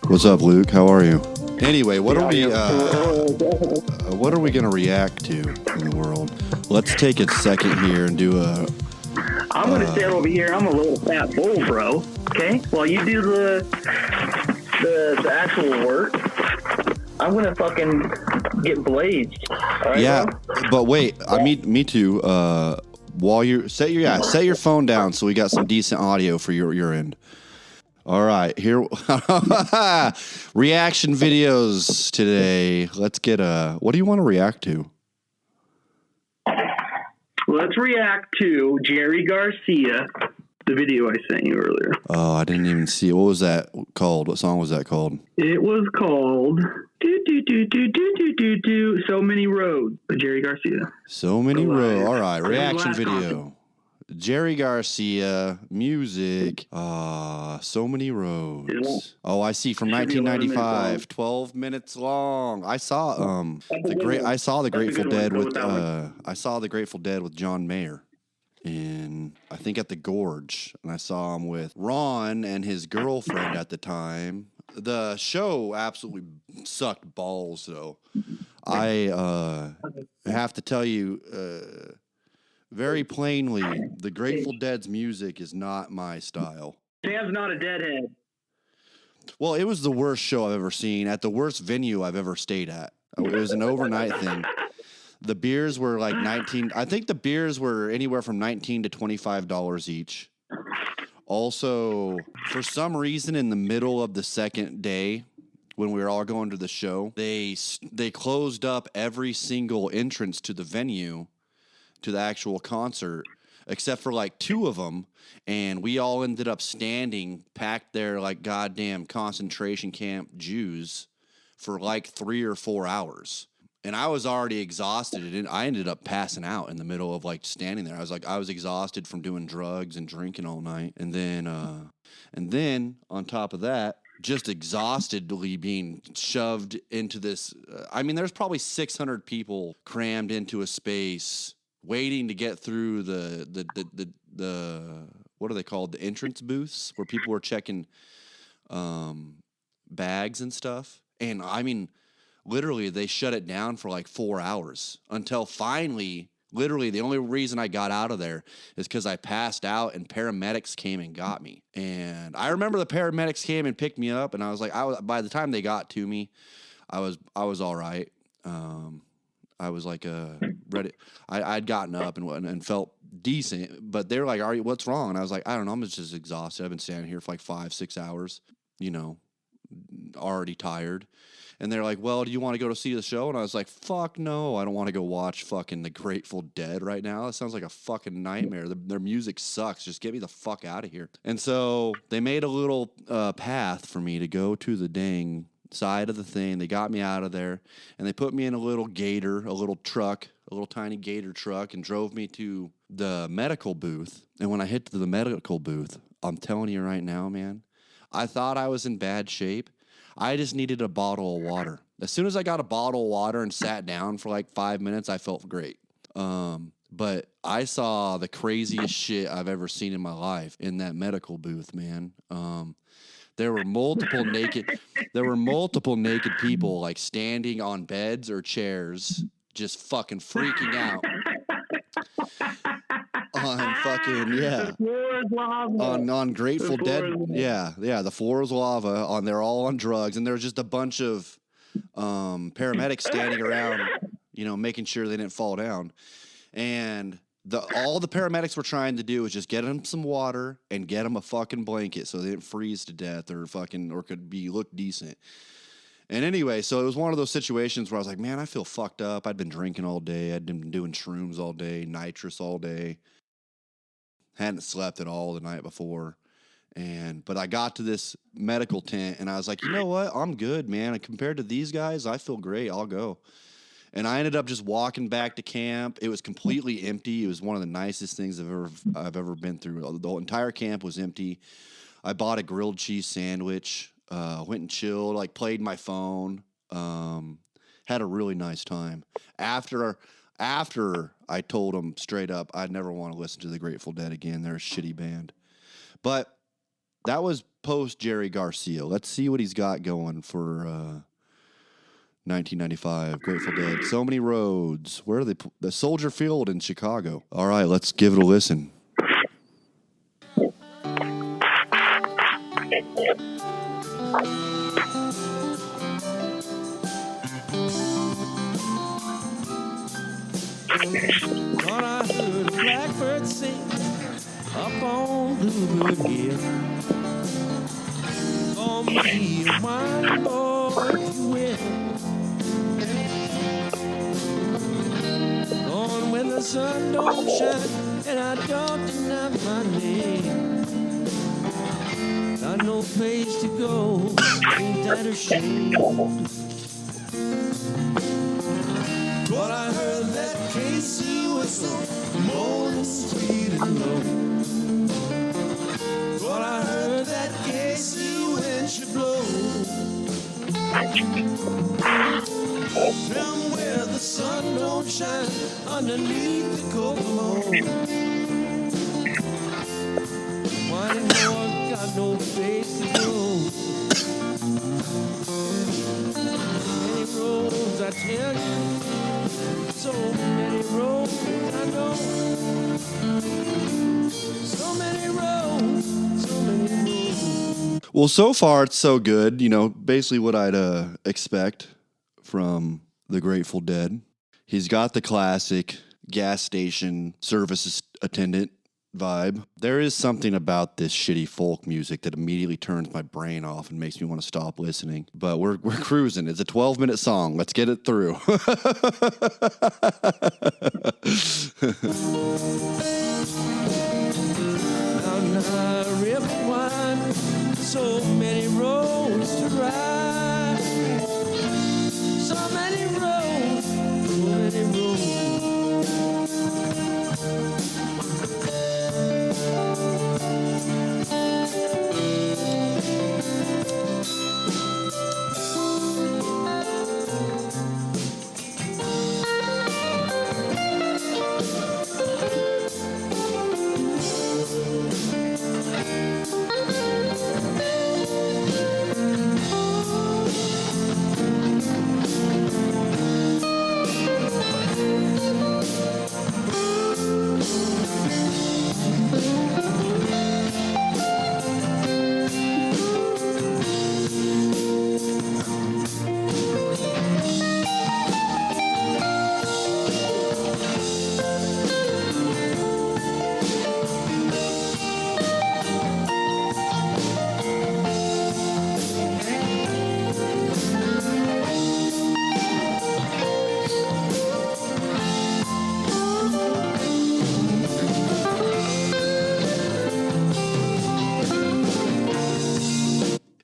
What's up, Luke? How are you? Anyway, what are we gonna react to in the world? Let's take a second here and do a. I'm gonna stand over here. I'm a little fat bull, bro. Okay, while you do the actual work, I'm gonna fucking get blazed. All right, Yeah, bro? but wait, me too. While you set your phone down, so we got some decent audio for your end. All right, here reaction videos today. Let's get what do you want to react to? Let's react to Jerry Garcia, the video I sent you earlier. Oh, I didn't even see it. What was that called? What song was that called? It was called So Many Roads by Jerry Garcia. So Many Roads. All right, reaction video. Jerry Garcia, music, So Many Roads. Oh, I see, from 1995, 12 minutes long. I saw the Grateful Dead with John Mayer, and I think at the Gorge, and I saw him with Ron and his girlfriend at the time. The show absolutely sucked balls, though. I have to tell you, very plainly, the Grateful Dead's music is not my style. Sam's not a deadhead. Well, it was the worst show I've ever seen at the worst venue I've ever stayed at. It was an overnight thing. The beers were like I think the beers were anywhere from $19 to $25 each. Also, for some reason, in the middle of the second day, when we were all going to the show, they closed up every single entrance to the venue, to the actual concert, except for like two of them, and we all ended up standing, packed there like goddamn concentration camp Jews, for like 3 or 4 hours. And I was already exhausted, and I ended up passing out in the middle of like standing there. I was exhausted from doing drugs and drinking all night, and then on top of that, just exhaustedly being shoved into this. There's probably 600 people crammed into a space, waiting to get through the what are they called? The entrance booths, where people were checking bags and stuff. And literally they shut it down for like 4 hours until finally, literally the only reason I got out of there is because I passed out and paramedics came and got me. And I remember the paramedics came and picked me up, and I was like, by the time they got to me, I was all right. I was like ready. I'd gotten up and felt decent, but they were like, what's wrong? And I was like, I don't know, I'm just exhausted. I've been standing here for like 5-6 hours, already tired. And they're like, well, do you want to go to see the show? And I was like, fuck no, I don't want to go watch fucking the Grateful Dead right now. That sounds like a fucking nightmare. Their music sucks. Just get me the fuck out of here. And so they made a little path for me to go to the dang side of the thing. They got me out of there, and they put me in a little tiny gator truck, and drove me to the medical booth. And when I hit the medical booth, I'm telling you right now, man, I thought I was in bad shape. I just needed a bottle of water. As soon as I got a bottle of water and sat down for like 5 minutes, I felt great. But I saw the craziest shit I've ever seen in my life in that medical booth, man. There were multiple naked people like standing on beds or chairs, just fucking freaking out. On Grateful Dead. Yeah, the floor is lava. They're all on drugs, and there was just a bunch of paramedics standing around, making sure they didn't fall down. And all the paramedics were trying to do was just get them some water and get them a fucking blanket so they didn't freeze to death or could look decent. And anyway, so it was one of those situations where I was like, man, I feel fucked up. I'd been drinking all day. I'd been doing shrooms all day, nitrous all day. Hadn't slept at all the night before. But I got to this medical tent, and I was like, you know what? I'm good, man. And compared to these guys, I feel great. I'll go. And I ended up just walking back to camp. It was completely empty. It was one of the nicest things I've ever been through. The whole entire camp was empty. I bought a grilled cheese sandwich. Went and chilled, like played my phone. Had a really nice time. After I told them straight up I'd never want to listen to the Grateful Dead again. They're a shitty band. But that was post Jerry Garcia. Let's see what he's got going for 1995. Grateful Dead. So Many Roads. Where are they? The Soldier Field in Chicago. All right, let's give it a listen. Thought I heard a blackbird sing up on Bluebird Hill. Gonna be a wine boy, if you will. Gone when the sun don't shine and I don't have my name. Got no place to go, ain't that a shame? But I heard that Casey whistle, moaning sweet and low. But I heard that Casey when she blow. From where the sun don't shine underneath the Kokomo. Winding north, got no place to go. Many roads, I tell you. So many roads I know. So many roads, so many roads. Well, so far it's so good. You know, basically what I'd expect from the Grateful Dead. He's got the classic gas station service attendant vibe. There is something about this shitty folk music that immediately turns my brain off and makes me want to stop listening. But we're cruising. It's a 12-minute song. Let's get it through. Down the river wine, so many roads to ride. So many roads, so many roads.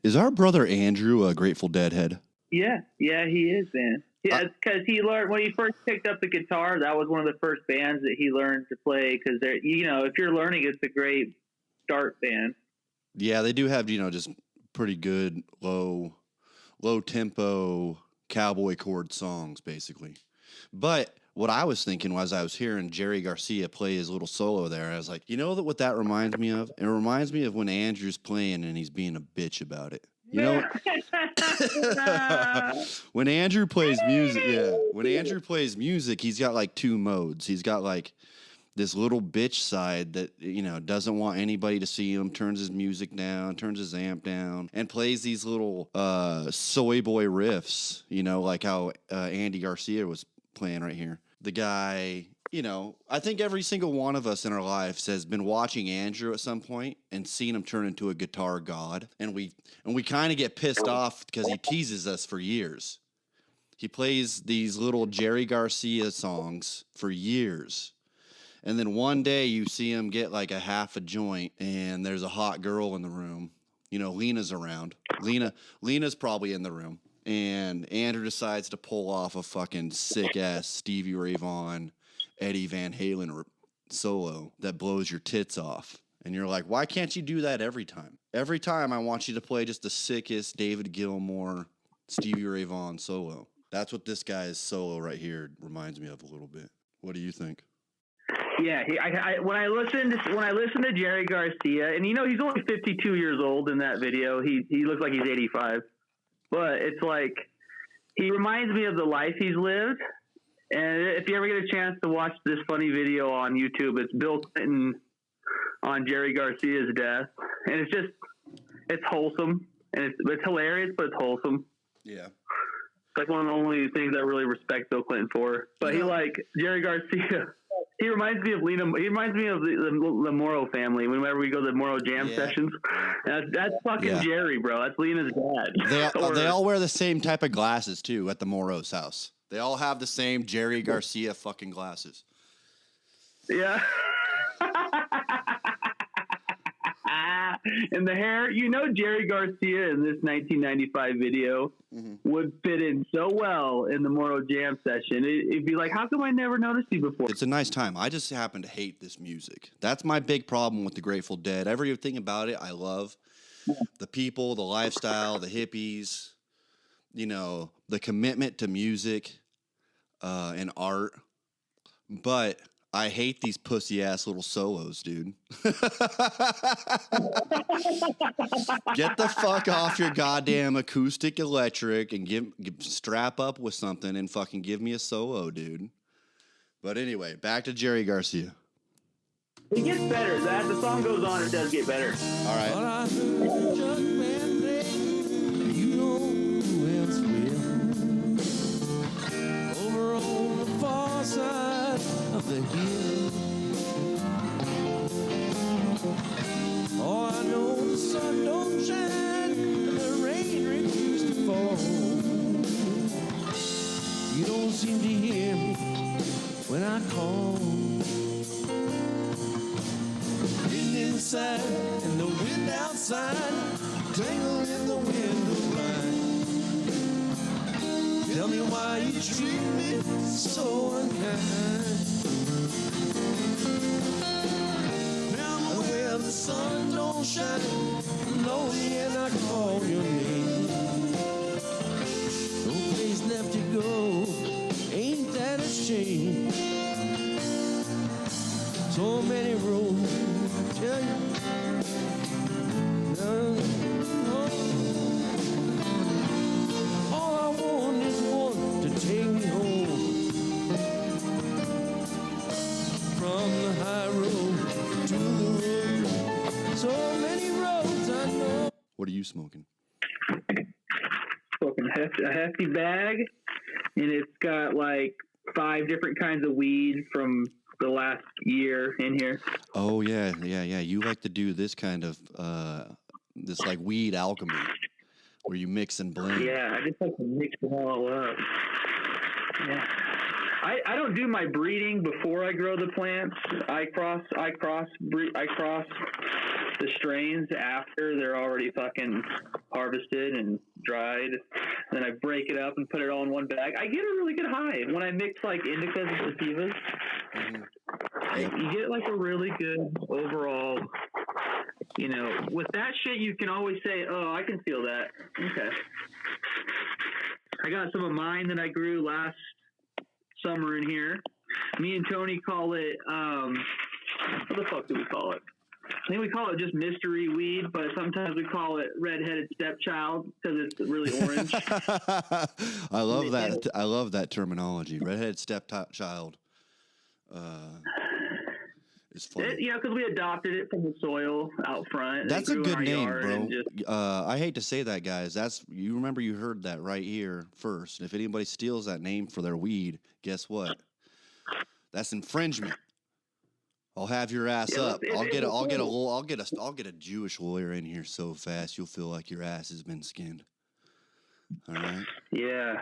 Is our brother Andrew a Grateful Dead head? Yeah, he is, man. Yeah, because he learned when he first picked up the guitar. That was one of the first bands that he learned to play. Because if you're learning, it's a great start band. Yeah, they do have just pretty good low tempo cowboy chord songs, basically. But what I was thinking was I was hearing Jerry Garcia play his little solo there. I was like, you know what that reminds me of? It reminds me of when Andrew's playing and he's being a bitch about it. You know, when Andrew plays music, he's got like two modes. He's got like this little bitch side that, doesn't want anybody to see him, turns his music down, turns his amp down, and plays these little soy boy riffs, like how Andy Garcia was playing right here. The guy, I think every single one of us in our lives has been watching Andrew at some point and seen him turn into a guitar god. And we kind of get pissed off because he teases us for years. He plays these little Jerry Garcia songs for years. And then one day you see him get like a half a joint and there's a hot girl in the room. Lena's around. Lena's probably in the room. And Andrew decides to pull off a fucking sick-ass Stevie Ray Vaughan, Eddie Van Halen solo that blows your tits off. And you're like, why can't you do that every time? Every time I want you to play just the sickest David Gilmour, Stevie Ray Vaughan solo. That's what this guy's solo right here reminds me of a little bit. What do you think? Yeah, when I listen to Jerry Garcia, and he's only 52 years old in that video. He looks like he's 85, but it's like he reminds me of the life he's lived. And if you ever get a chance to watch this funny video on YouTube, it's Bill Clinton on Jerry Garcia's death, and it's wholesome, and it's hilarious, but it's wholesome. Yeah. It's like one of the only things I really respect Bill Clinton for. But Jerry Garcia. He reminds me of Lena. He reminds me of the Morrow family. Whenever we go to the Morrow jam sessions, that's fucking Jerry, bro. That's Lena's dad. They all wear the same type of glasses too at the Morrow's house. They all have the same Jerry Garcia fucking glasses. Yeah. And the hair, Jerry Garcia in this 1995 video would fit in so well in the Morrow jam session. It'd be like, how come I never noticed you before? It's a nice time. I just happen to hate this music. That's my big problem with the Grateful Dead. Everything about it I love. The people, the lifestyle, the hippies, the commitment to music and art. But I hate these pussy ass little solos, dude. Get the fuck off your goddamn acoustic electric and strap up with something and fucking give me a solo, dude. But anyway, back to Jerry Garcia. It gets better. As the song goes on, it does get better. All right. But I heard a young man play, you know who else will. Over on the far side of the hill. Oh, I know the sun don't shine and the rain refuses to fall. You don't seem to hear me when I call. Wind inside and the wind outside, tangled in the window blind. Tell me why you treat me so unkind. Now where the sun don't shine, I'm lonely and I call your name. No place left to go, ain't that a shame? So many roads to tell you. No. All I want is one to take me home from the high road to the road. So many roads I know. What are you smoking? Fucking a hefty bag, and it's got like 5 different kinds of weed from the last year in here. Oh yeah. You like to do this kind of this like weed alchemy where you mix and blend. Yeah, I just like to mix them all up. Yeah. I don't do my breeding before I grow the plants. I cross the strains after they're already fucking harvested and dried. Then I break it up and put it all in one bag. I get a really good high when I mix like indicas and sativas. You get like a really good overall. With that shit, you can always say, "Oh, I can feel that." Okay. I got some of mine that I grew last summer in here. Me and Tony call it, what the fuck do we call it? I think we call it just mystery weed, but sometimes we call it redheaded stepchild because it's really orange. I love that. I love that terminology. Redheaded stepchild. It's funny. Because we adopted it from the soil out front. That's a good name, bro. Just, I hate to say that, guys. You remember you heard that right here first. If anybody steals that name for their weed, guess what? That's infringement. I'll have your ass up. I'll get a Jewish lawyer in here so fast you'll feel like your ass has been skinned. All right. Yeah.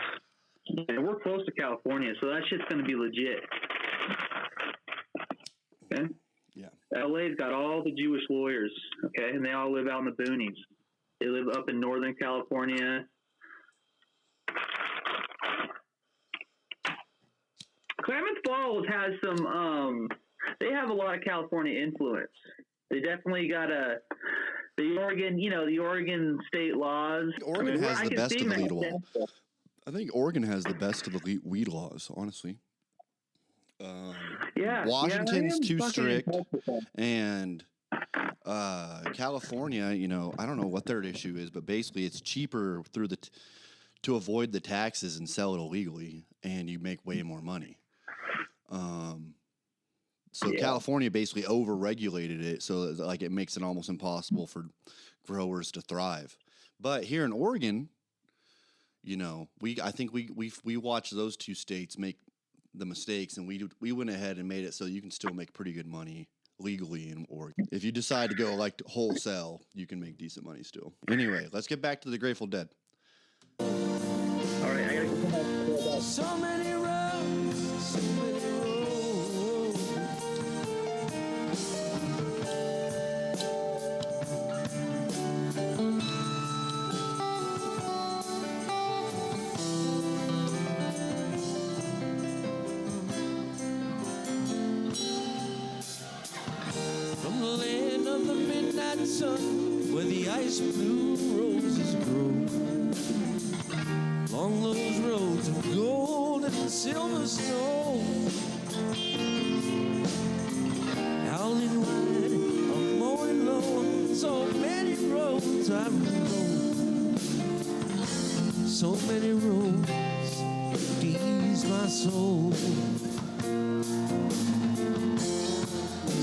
We're close to California, so that shit's gonna be legit. Okay. Yeah. LA's got all the Jewish lawyers, okay, and they all live out in the boonies. They live up in Northern California. Klamath Falls has some, they have a lot of California influence. They definitely got the Oregon state laws. Oregon has the best of the weed law. I think Oregon has the best of the weed laws, honestly. Washington's too strict, and California, I don't know what their issue is, but basically it's cheaper to avoid the taxes and sell it illegally, and you make way more money. California basically over-regulated it, so like it makes it almost impossible for growers to thrive. But here in Oregon, I think we watched those two states make the mistakes, and we went ahead and made it so you can still make pretty good money legally in Oregon. If you decide to go like wholesale, you can make decent money still. Anyway, let's get back to the Grateful Dead. All right, I gotta come back. So many roads, so many roads. From the land of the midnight sun, where the ice blue roses grow. Along those roads of gold and silver snow, howling wide, a moaning low, so many roads I've known, so many roads to ease my soul,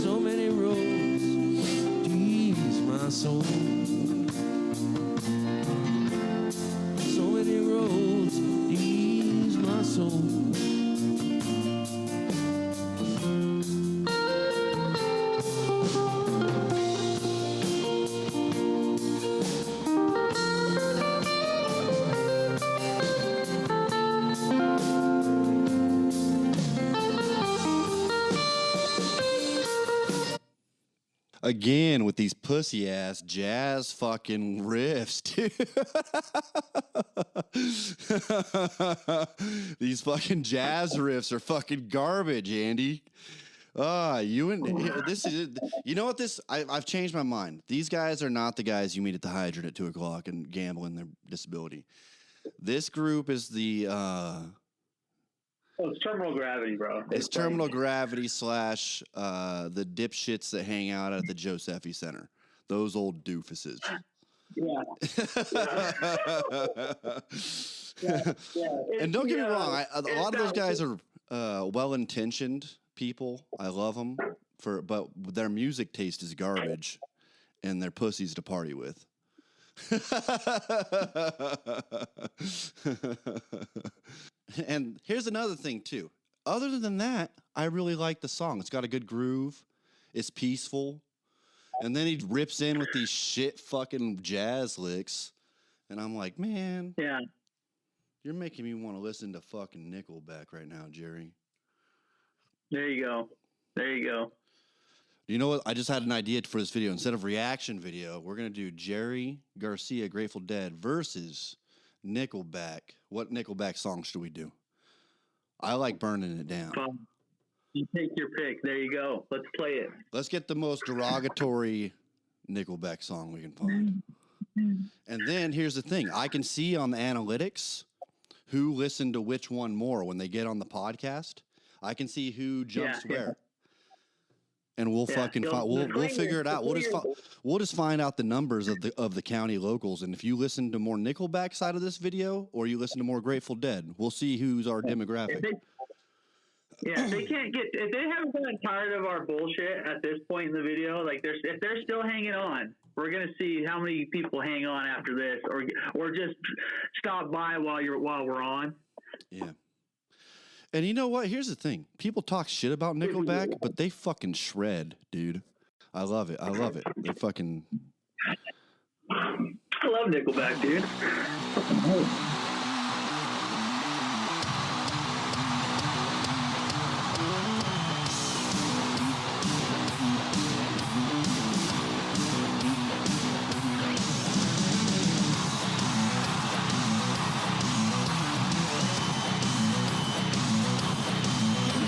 so many roads to ease my soul. So many roads to ease my soul. Again with these pussy ass jazz fucking riffs, dude. These fucking jazz riffs are fucking garbage, Andy. This is, you know what this? I've changed my mind. These guys are not the guys you meet at the Hydrant at 2:00 and gamble in their disability. This group is the. It's Terminal Gravity, bro. It's Terminal Gravity / the dipshits that hang out at the Josephi Center. Those old doofuses. Yeah. And don't get me wrong, a lot of those guys are well-intentioned people. I love them, but their music taste is garbage, and they're pussies to party with. And here's another thing too. Other than that, I really like the song. It's got a good groove. It's peaceful. And then he rips in with these shit fucking jazz licks. And I'm like, man. Yeah. You're making me want to listen to fucking Nickelback right now, Jerry. There you go. You know what? I just had an idea for this video. Instead of reaction video, we're going to do Jerry Garcia, Grateful Dead versus Nickelback. What Nickelback song should we do? I like Burning It Down. You take your pick. There you go. Let's play it. Let's get the most derogatory Nickelback song we can find. And then here's the thing. I can see on the analytics who listened to which one more when they get on the podcast. I can see who jumps where. And we'll we'll figure it out. We'll just find out the numbers of the county locals, and if you listen to more Nickelback side of this video or you listen to more Grateful Dead, we'll see who's our demographic. If they haven't gotten tired of our bullshit at this point in the video, like if they're still hanging on, we're gonna see how many people hang on after this, or just stop by while we're on. Yeah. And you know what? Here's the thing. People talk shit about Nickelback, but they fucking shred, dude. I love it. They fucking... I love Nickelback, dude.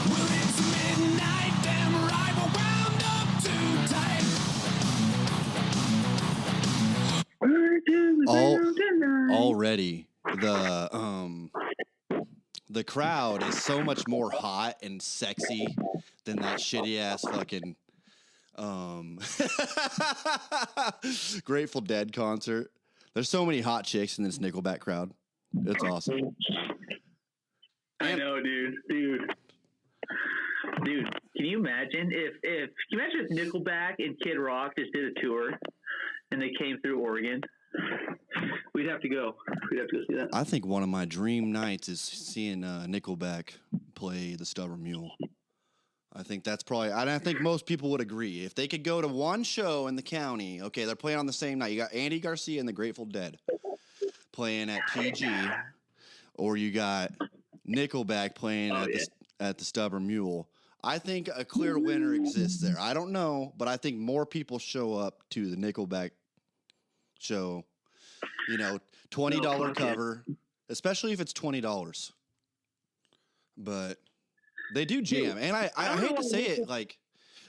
Well, it's midnight, damn right, we're wound up too tight. already, the crowd is so much more hot and sexy than that shitty ass fucking Grateful Dead concert. There's so many hot chicks in this Nickelback crowd. It's awesome. I know, dude. Can you imagine if Nickelback and Kid Rock just did a tour and they came through Oregon? We'd have to go. We'd have to go see that. I think one of my dream nights is seeing Nickelback play the Stubborn Mule. I think that's probably, and I think most people would agree. If they could go to one show in the county, okay, they're playing on the same night. You got Andy Garcia and the Grateful Dead playing at TG, or you got Nickelback playing at the Stubborn Mule. I think a clear winner exists there. I don't know, but I think more people show up to the Nickelback show. You know, $20 cover, especially if it's $20. But they do jam, and I hate to say it, like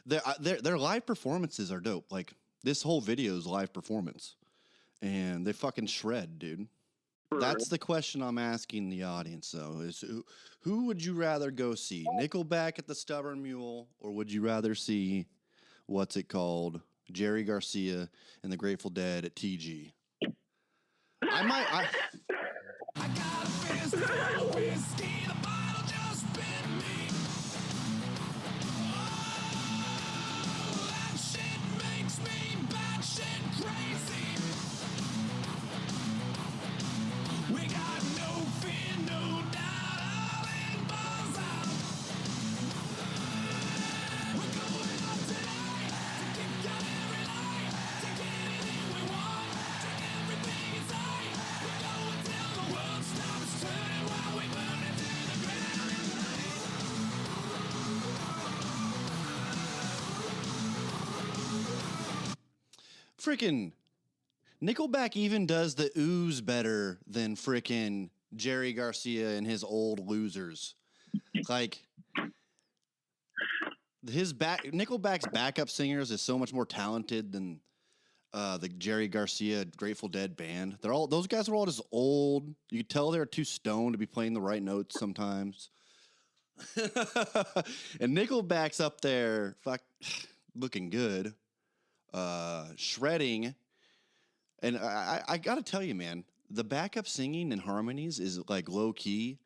their live performances are dope. Like this whole video is live performance, and they fucking shred, dude. That's the question I'm asking the audience, though, is who would you rather go see? Nickelback at the Stubborn Mule, or would you rather see, what's it called, Jerry Garcia and the Grateful Dead at TG? I got a fist full of whiskey, the bottle just bit me. Oh, that shit makes me batshit crazy. We got no fear, no doubt, all in balls out. We're going up tonight to kick out every night, take anything we want, drink everything inside. We're going till the world stops turning while we burn it to the ground. freaking Nickelback even does the ooze better than freaking Jerry Garcia and his old losers. Like Nickelback's backup singers is so much more talented than the Jerry Garcia Grateful Dead band. Those guys are all just old. You could tell they're too stoned to be playing the right notes sometimes. And Nickelback's up there, looking good, shredding. And I gotta tell you, man, the backup singing and harmonies is like low key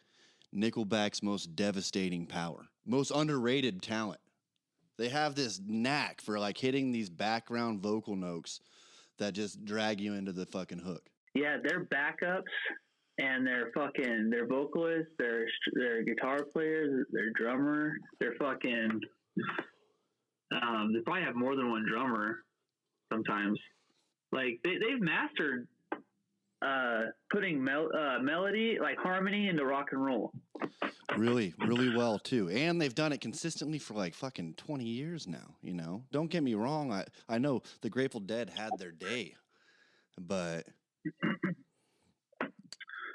Nickelback's most devastating power, most underrated talent. They have this knack for like hitting these background vocal notes that just drag you into the fucking hook. Yeah, their backups and their vocalists, their guitar players, their drummer, their fucking. They probably have more than one drummer sometimes. Like they've mastered putting melody, like harmony, into rock and roll. Really, really well too. And they've done it consistently for like fucking 20 years now, you know? Don't get me wrong. I know the Grateful Dead had their day, but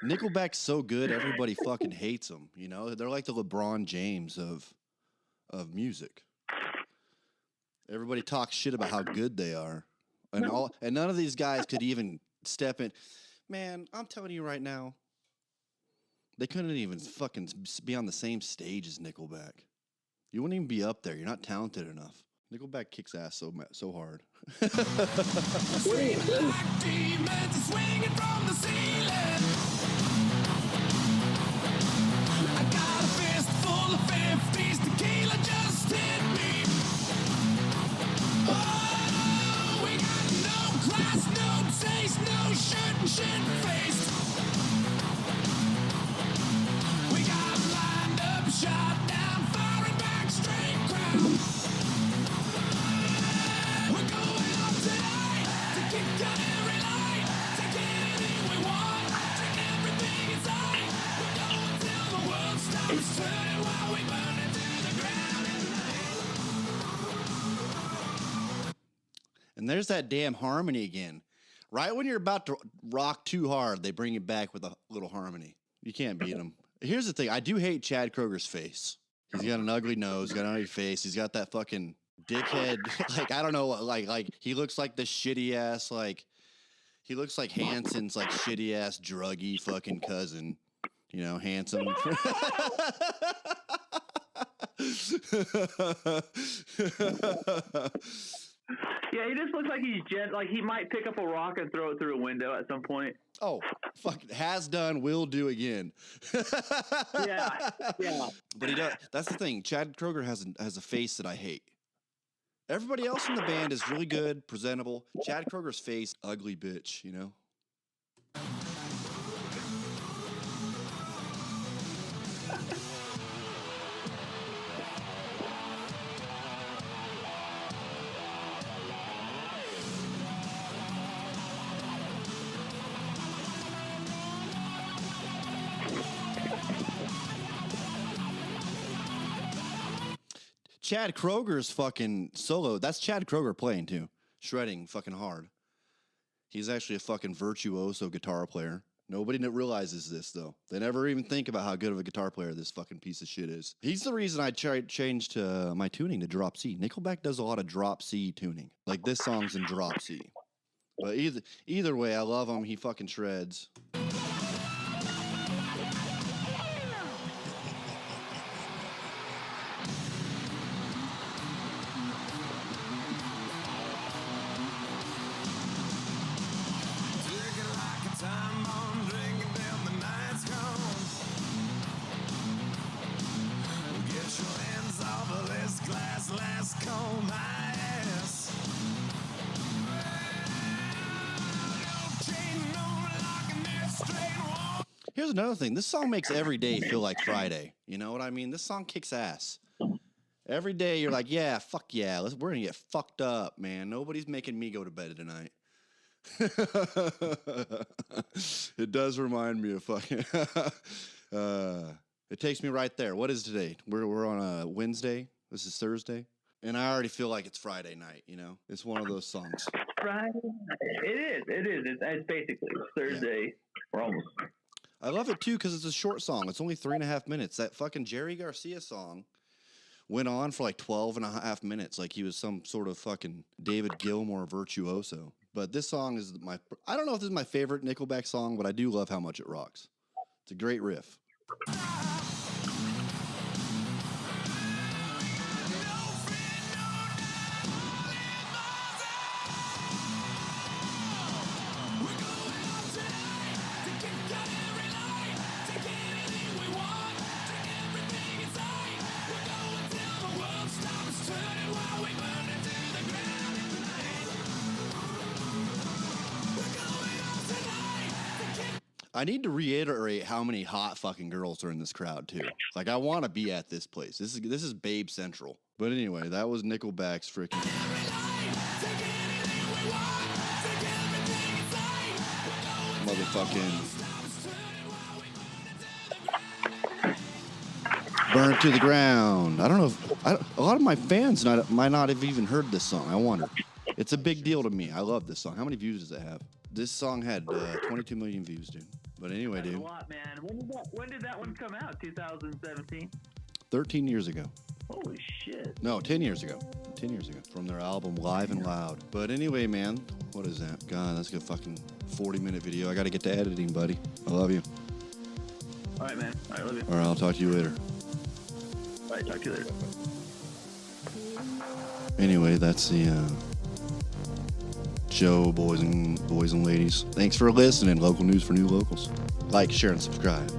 Nickelback's so good, everybody fucking hates them, you know? They're like the LeBron James of music. Everybody talks shit about how good they are. And none of these guys could even step in. Man, I'm telling you right now, they couldn't even fucking be on the same stage as Nickelback. You wouldn't even be up there. You're not talented enough. Nickelback kicks ass so hard. Swinging like demons, swinging from the ceiling. I got a fist full of 50s, tequila just hit me. Oh, we got no class, no taste, no shirt and shit faced. We got lined up, shot down, firing back, straight crowd. We're going up tonight to kick out every light, take anything we want, drink everything inside. We're going till the world stops turning while we burn it to the ground at night. And there's that damn harmony again. Right when you're about to rock too hard, they bring you back with a little harmony. You can't beat them. Here's the thing. I do hate Chad Kroger's face. He's got an ugly nose, got an ugly face. He's got that fucking dickhead. Like, I don't know. Like he looks like the shitty ass, like, He looks like Hanson's like shitty ass druggy fucking cousin. You know, handsome. Yeah, he just looks like like he might pick up a rock and throw it through a window at some point. Oh, fuck! Has done, will do again. Yeah. But he does. That's the thing. Chad Kroeger has a face that I hate. Everybody else in the band is really good, presentable. Chad Kroeger's face, ugly bitch. You know. Chad Kroeger's fucking solo. That's Chad Kroeger playing too, shredding fucking hard. He's actually a fucking virtuoso guitar player. Nobody realizes this though. They never even think about how good of a guitar player this fucking piece of shit is. He's the reason I changed my tuning to drop C. Nickelback does a lot of drop C tuning. Like this song's in drop C. But either way, I love him. He fucking shreds. Here's another thing. This song makes every day feel like Friday. You know what I mean? This song kicks ass. Every day you're like, yeah, fuck yeah. We're going to get fucked up, man. Nobody's making me go to bed tonight. It does remind me of fucking... it takes me right there. What is today? We're on a Wednesday. This is Thursday. And I already feel like it's Friday night, you know? It's one of those songs. Friday night. It is. It's basically Thursday. Yeah. We're almost... I love it too because it's a short song. It's only 3.5 minutes. That fucking Jerry Garcia song went on for like 12.5 minutes, like he was some sort of fucking David Gilmour virtuoso. But this song is I don't know if this is my favorite Nickelback song, but I do love how much it rocks. It's a great riff. I need to reiterate how many hot fucking girls are in this crowd too. Like I want to be at this place. This is Babe Central. But anyway, that was Nickelback's freaking motherfucking Burn It to the Ground. I don't know if a lot of my fans might not have even heard this song. I wonder. It's a big deal to me. I love this song. How many views does it have? This song had 22 million views, dude. But anyway, That's dude. a lot, man. When did that one come out? 2017? 13 years ago. Holy shit. No, 10 years ago. 10 years ago. From their album Live and Loud. But anyway, man, what is that? God, that's a fucking 40-minute video. I got to get to editing, buddy. I love you. All right, man. All right, love you. All right, I'll talk to you later. All right, talk to you later. Anyway, that's the show, boys and ladies. Thanks for listening. Local news for new locals. Like, share, and subscribe.